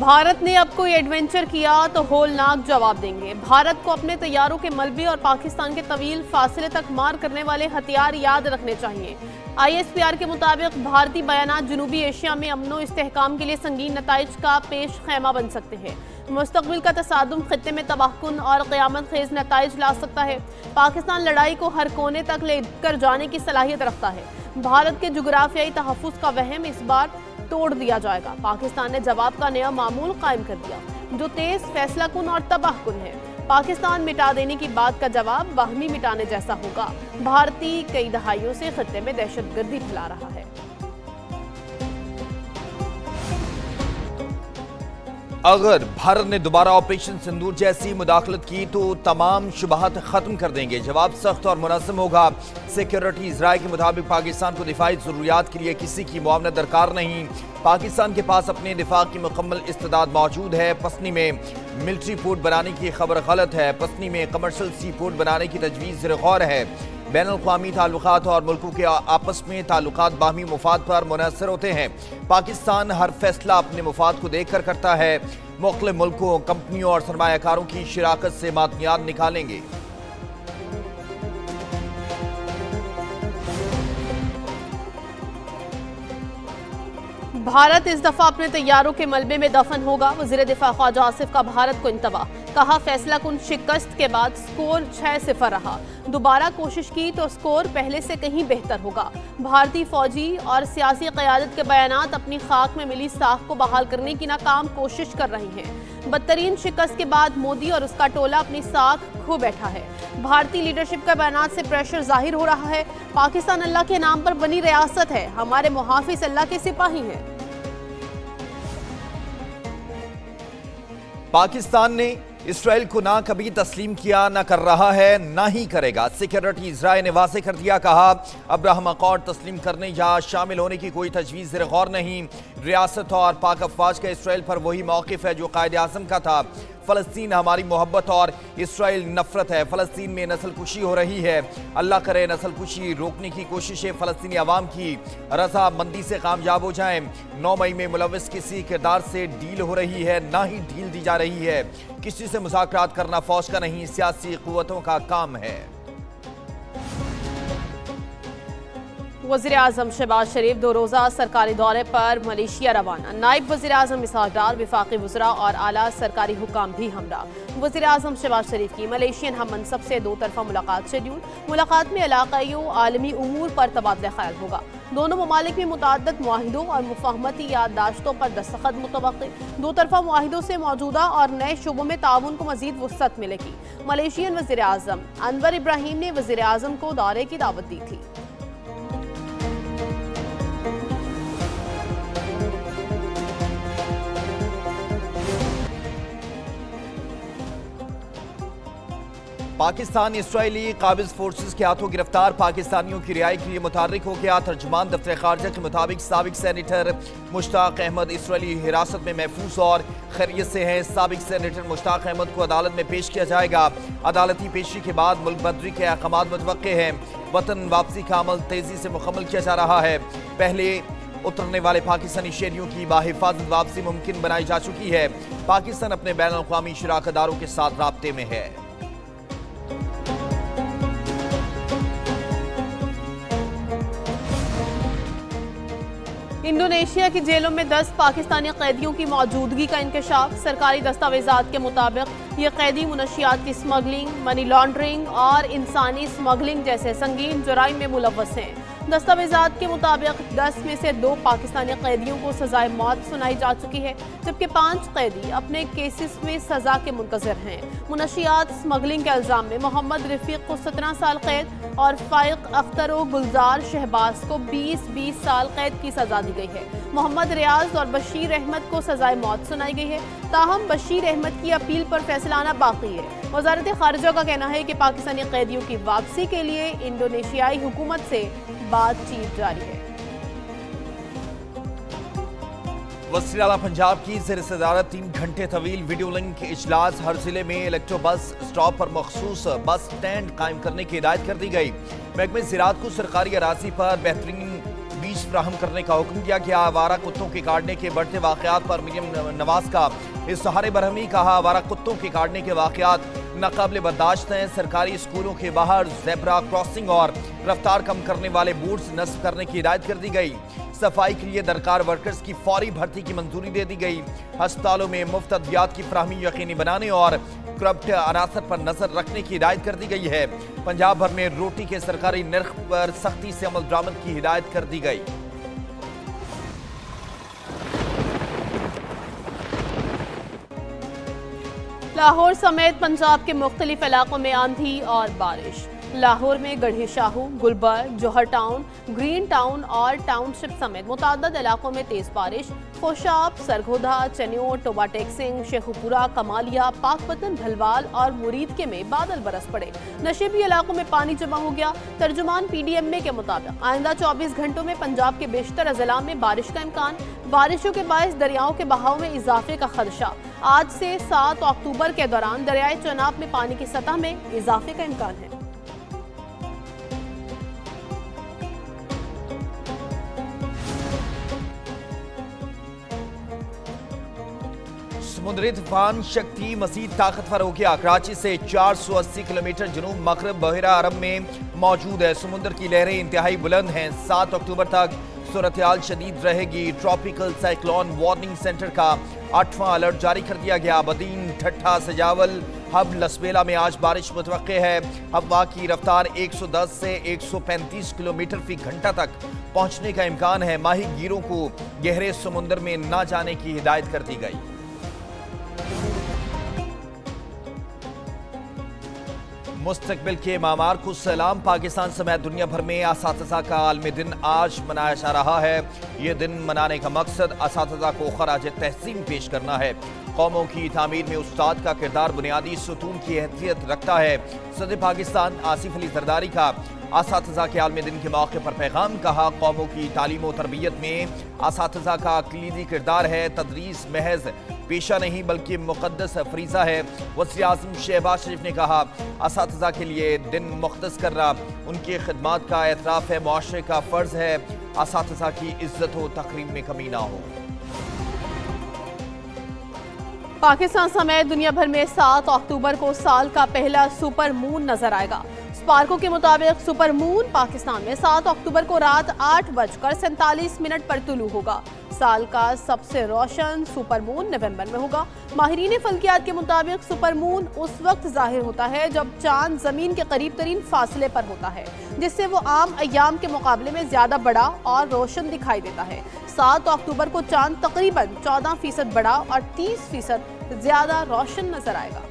भारत ने अब कोई एडवेंचर किया तो होलनाक जवाब देंगे। भारत को अपने तैयारों के मलबे और पाकिस्तान के तवील फासले तक मार करने वाले हथियार याद रखने चाहिए। ISPR के मुताबिक भारतीय बयानात जनूबी एशिया में अमनो इस्तेहकाम के लिए संगीन नताइज का पेश खैमा बन सकते हैं। मुस्तकबिल का तसादुम खित्ते में तबाहकुन और क़यामत खेज नताइज ला सकता है। पाकिस्तान लड़ाई को हर कोने तक लेकर जाने की सलाहियत रखता है। भारत के जुग्राफियाई तहफ़्फ़ुज़ का वहम इस बार तोड़ दिया जाएगा। पाकिस्तान ने जवाब का नया मामूल कायम कर दिया जो तेज, फैसलाकुन और तबाहकुन है। पाकिस्तान मिटा देने की बात का जवाब बाहमी मिटाने जैसा होगा। भारतीय कई दहाइयों से खित्ते में दहशतगर्दी फैला रहा है। अगर भारत ने दोबारा ऑपरेशन सिंदूर जैसी मुदाखलत की तो तमाम शुबहात खत्म कर देंगे। जवाब सख्त और मुनज़्ज़म होगा। सिक्योरिटीज राय के मुताबिक पाकिस्तान को दिफाई ज़रूरियात के लिए किसी की मुआवनत दरकार नहीं। पाकिस्तान के पास अपने दिफा की मुकम्मल इस्तेदाद मौजूद है। पसनी में मिलिट्री पोर्ट बनाने की खबर गलत है। पसनी में कमर्शियल सी पोर्ट बनाने की तजवीज़ ज़ेर गौर है। बैनुल-अक़वामी ताल्लुकात और मुल्कों के आपस में ताल्लुकात बाहमी मुफाद पर मुनहसर होते हैं। पाकिस्तान हर फैसला अपने मुफाद को देख कर करता है। मुख्तलिफ मुल्कों, कंपनियों और सरमायाकारों की शिराकत से मादनियात निकालेंगे। भारत इस दफा अपने तैयारों के मलबे में दफन होगा। वज़ीर दिफा ख्वाजा आसिफ का भारत को इंतबा। कहा, फैसला कुन शिकस्त के बाद स्कोर 6-0 रहा। दोबारा कोशिश की तो स्कोर पहले से कहीं बेहतर होगा। भारतीय फौजी और सियासी क़यादत के बयानात अपनी खाक में मिली साख को बहाल करने की नाकाम कोशिश कर रही हैं। बदतरीन शिकस्त के बाद मोदी और उसका टोला अपनी साख खो बैठा है। भारतीय लीडरशिप के बयानात से प्रेशर जाहिर हो रहा है। पाकिस्तान अल्लाह के नाम पर बनी रियासत है। हमारे मुहाफिज अल्लाह के सिपाही हैं। पाकिस्तान ने इसराइल को ना कभी तस्लीम किया, ना कर रहा है, ना ही करेगा। सिक्योरिटी इजराइल ने वाज़ेह कर दिया। कहा, अब्राहम अकॉर्ड तस्लीम करने या शामिल होने की कोई तजवीज़ ज़ेर गौर नहीं। रियासत और पाक अफवाज का इसराइल पर वही मौक़िफ़ है जो कायदे आज़म का था। फ़लस्तीन हमारी मोहब्बत और इसराइल नफरत है। फ़लस्तीन में नस्लकुशी हो रही है। अल्लाह करे नस्लकुशी रोकने की कोशिशें फ़लस्तीनी अवाम की रज़ामंदी से कामयाब हो जाएं। 9 मई में मुलव्वस किसी किरदार से डील हो रही है, ना ही ढील दी जा रही है। किसी से मुज़ाकरात करना फ़ौज का नहीं, सियासी क़ुव्वतों का काम है। वज़ीर आज़म शहबाज शरीफ 2 रोज़ा सरकारी दौरे पर मलेशिया रवाना। नायब वज़ीर आज़म इसहाक़ डार, वफ़ाक़ी वज़रा और आला सरकारी हुकाम भी हमरा। वज़ीर आज़म शहबाज शरीफ की मलेशियन हम मनसब से 2 तरफ़ा मुलाकात शेड्यूल। मुलाकात में इलाक़ाई व आलमी उमूर पर तबादला ख्याल होगा। दोनों ममालिक में मुतअद्दिद मुआहिदों और मुफ़ाहमती याददाश्तों पर दस्तखत मुतवक्किल। 2 तरफ़ा मुआहिदों से मौजूदा और नए शोबों में ताउन को मज़ीद वुसअत मिलेगी। मलेशियन वज़ीर आज़म अनवर इब्राहीम ने वज़ीर आज़म को दौरे की दावत दी थी। पाकिस्तान इसराइली काबिज फोर्सेस के हाथों गिरफ्तार पाकिस्तानियों की रिहाई के लिए मुतहर्रिक हो गया। तर्जुमान दफ्तर खारजा के मुताबिक साबिक सेनेटर मुश्ताक अहमद इसराइली हिरासत में महफूज और खैरियत से हैं। साबिक सेनेटर मुश्ताक अहमद को अदालत में पेश किया जाएगा। अदालती पेशी के बाद मुल्क बदरी के अहकाम मुतवक्के हैं। वतन वापसी का अमल तेजी से मुकम्मल किया जा रहा है। पहले उतरने वाले पाकिस्तानी शहरियों की बाहिफाजत वापसी मुमकिन बनाई जा चुकी है। पाकिस्तान अपने बैनुल-अक़वामी शराकतदारों के साथ राब्ते में है। इंडोनेशिया की जेलों में 10 पाकिस्तानी कैदियों की मौजूदगी का इंकशाफ। सरकारी दस्तावेजात के मुताबिक ये कैदी मुनशियात की स्मगलिंग, मनी लॉन्ड्रिंग और इंसानी स्मगलिंग जैसे संगीन जुराइम में मुलव्वस हैं। दस्तावेजात के मुताबिक 10 में से 2 पाकिस्तानी कैदियों को सजाए मौत सुनाई जा चुकी है, जबकि 5 कैदी अपने केसेस में सजा के मुंतजर हैं। मुनशियात स्मगलिंग के इल्जाम में मोहम्मद रफीक को 17 साल कैद और फाइक अख्तर और गुलजार शहबाज को 20-20 साल कैद की सजा दी गई है। मोहम्मद रियाज और बशीर अहमद को सजाए मौत सुनाई गई है। ताहम बशीर अहमद की अपील पर फैसला आना बाकी है। वज़ारत खारजा का कहना है कि पाकिस्तानी कैदियों की वापसी के लिए इंडोनेशियाई हुकूमत से बातचीत जारी है। वज़ीर आला पंजाब की ज़ेर सदारत 3 घंटे तवील वीडियो लिंक इजलास। हर जिले में इलेक्ट्रो बस स्टॉप पर मखसूस बस स्टैंड कायम करने की हिदायत कर दी गई। महकमे ज़राअत को सरकारी अराज़ी पर बेहतरीन बीज फ्राहम करने का हुक्म दिया गया। आवारा कुत्तों के काटने के बढ़ते वाकयात पर मरियम नवाज का इज़हार बरहमी, कहा आवारा कुत्तों के काटने के वाकयात नाकाबिले बर्दाश्त हैं। सरकारी स्कूलों के बाहर ज़ेब्रा क्रॉसिंग और रफ्तार कम करने वाले बोर्ड्स नस्ब करने की हिदायत कर दी गई। सफाई के लिए दरकार वर्कर्स की फौरी भर्ती की मंजूरी दे दी गई। अस्पतालों में मुफ्त अद्वियात की फराहमी यकीनी बनाने और करप्ट अनासर पर नजर रखने की हिदायत कर दी गई है। पंजाब भर में रोटी के सरकारी नर्ख पर सख्ती से अमल दरामद की हिदायत कर दी गई। लाहौर समेत पंजाब के मुख्तलिफ इलाकों में आंधी और बारिश। लाहौर में गढ़े शाहू, गुलबर्ग, जौहर टाउन, ग्रीन टाउन और टाउनशिप समेत मुतअद्दिद इलाकों में तेज बारिश। खोशाब, सरगोधा, चन्योट, टोबा टेक्सिंग, शेखुपुरा, कमालिया, पाकपतन, भलवाल और मुरीदके में बादल बरस पड़े। नशीबी इलाकों में पानी जमा हो गया। तर्जुमान PDMA के मुताबिक आइंदा 24 घंटों में पंजाब के बेशतर अजला में बारिश का इम्कान। बारिशों के बायस दरियाओं के बहाव में इजाफे का खदशा। आज से 7 अक्टूबर के दौरान दरियाए चनाब में पानी की सतह में इजाफे का इम्कान है। समुद्री तूफान शक्ति मजीद ताकतवर हो गया। कराची से 480 किलोमीटर जनूब मगरब बहरा अरब में मौजूद है। समुद्र की लहरें इंतहाई बुलंद हैं। 7 अक्टूबर तक सूरत-ए-हाल शदीद रहेगी। ट्रॉपिकल साइक्लोन वार्निंग सेंटर का 8वां अलर्ट जारी कर दिया गया। बदीन, ठट्ठा, सजावल, हब, लसबेला में आज बारिश मुतवक्के है। हवा की रफ्तार 110 से 135 किलोमीटर फी घंटा तक पहुंचने का इम्कान है। माही गिरों को गहरे समुद्र में न जाने की हिदायत कर दी गई। मुस्तकबिल के मामार को सलाम। पाकिस्तान समेत दुनिया भर में असातिज़ा का आलमी दिन आज मनाया जा रहा है। ये दिन मनाने का मकसद असातिज़ा को खराज तहसीन पेश करना है। कौमों की तामीर में उस्ताद का किरदार बुनियादी सुतून की हैसियत रखता है। सदर पाकिस्तान आसिफ अली जरदारी का असातिज़ा के आलमी दिन के मौके पर पैगाम, कहा कौमों की तालीम और तरबियत में असातिज़ा का कलीदी किरदार है। तदरीस महज पेशा नहीं बल्कि मुक़द्दस फरीज़ा है। वज़ीर आज़म शहबाज शरीफ ने कहा असातिज़ा के लिए दिन मुक़द्दस करना उनकी खिदमात का एतराफ़ है। मुआशरे का फ़र्ज़ है असातिज़ा की इज़्ज़त हो, तकरीम में कमी ना हो। पाकिस्तान समेत दुनिया भर में 7 अक्टूबर को साल का पहला सुपर मून नजर आएगा। स्पार्को के मुताबिक सुपर मून पाकिस्तान में 7 अक्टूबर को रात 8:47 पर तुलू होगा। साल का सबसे रोशन सुपर मून नवंबर में होगा। माहिरीन फल्कियात के मुताबिक सुपर मून उस वक्त जाहिर होता है जब चांद जमीन के करीब तरीन फासले पर होता है, जिससे वो आम अय्याम के मुकाबले में ज्यादा बड़ा और रोशन दिखाई देता है। 7 अक्टूबर को चांद तकरीबन 14% बड़ा और 30% ज्यादा रोशन नजर आएगा।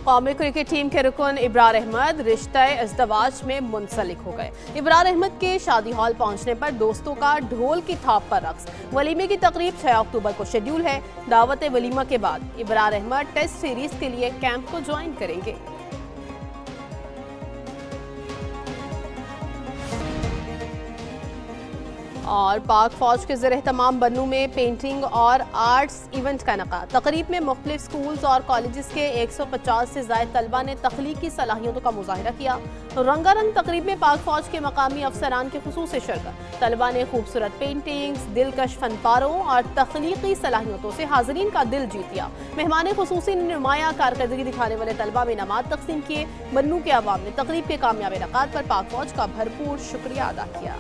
कौमी क्रिकेट टीम के रुकन इब्रार अहमद रिश्ते-ए-इज़्दिवाज में मुंसलिक हो गए। इब्रार अहमद के शादी हॉल पहुंचने पर दोस्तों का ढोल की थाप पर रक्स। वलीमे की तकरीब 6 अक्टूबर को शेड्यूल है। दावत वलीमा के बाद इब्रार अहमद टेस्ट सीरीज के लिए कैंप को ज्वाइन करेंगे। और पाक फौज के ज़ेर एहतमाम बन्नू में पेंटिंग और आर्ट्स इवेंट का इनेकाद। तकरीब में मुख्तलिफ स्कूल्स और कॉलेजेस के 150 से ज़ायद तलबा ने तख्लीकी सलाहियतों का मुजाहिरा किया। रंगारंग तकरीब में पाक फौज के मकामी अफसरान की खुसूसी शिरकत। तलबा ने खूबसूरत पेंटिंग्स, दिलकश फनपारों और तख्लीकी सलाहियतों से हाज़रीन का दिल जीत लिया। मेहमान खुसूसी ने नुमाया कारकर्दगी दिखाने वाले तलबा में इनामात तकसीम किए। बन्नू के अवाम ने तकरीब के कामयाब इनेकाद पर पाक फौज का भरपूर शुक्रिया अदा किया।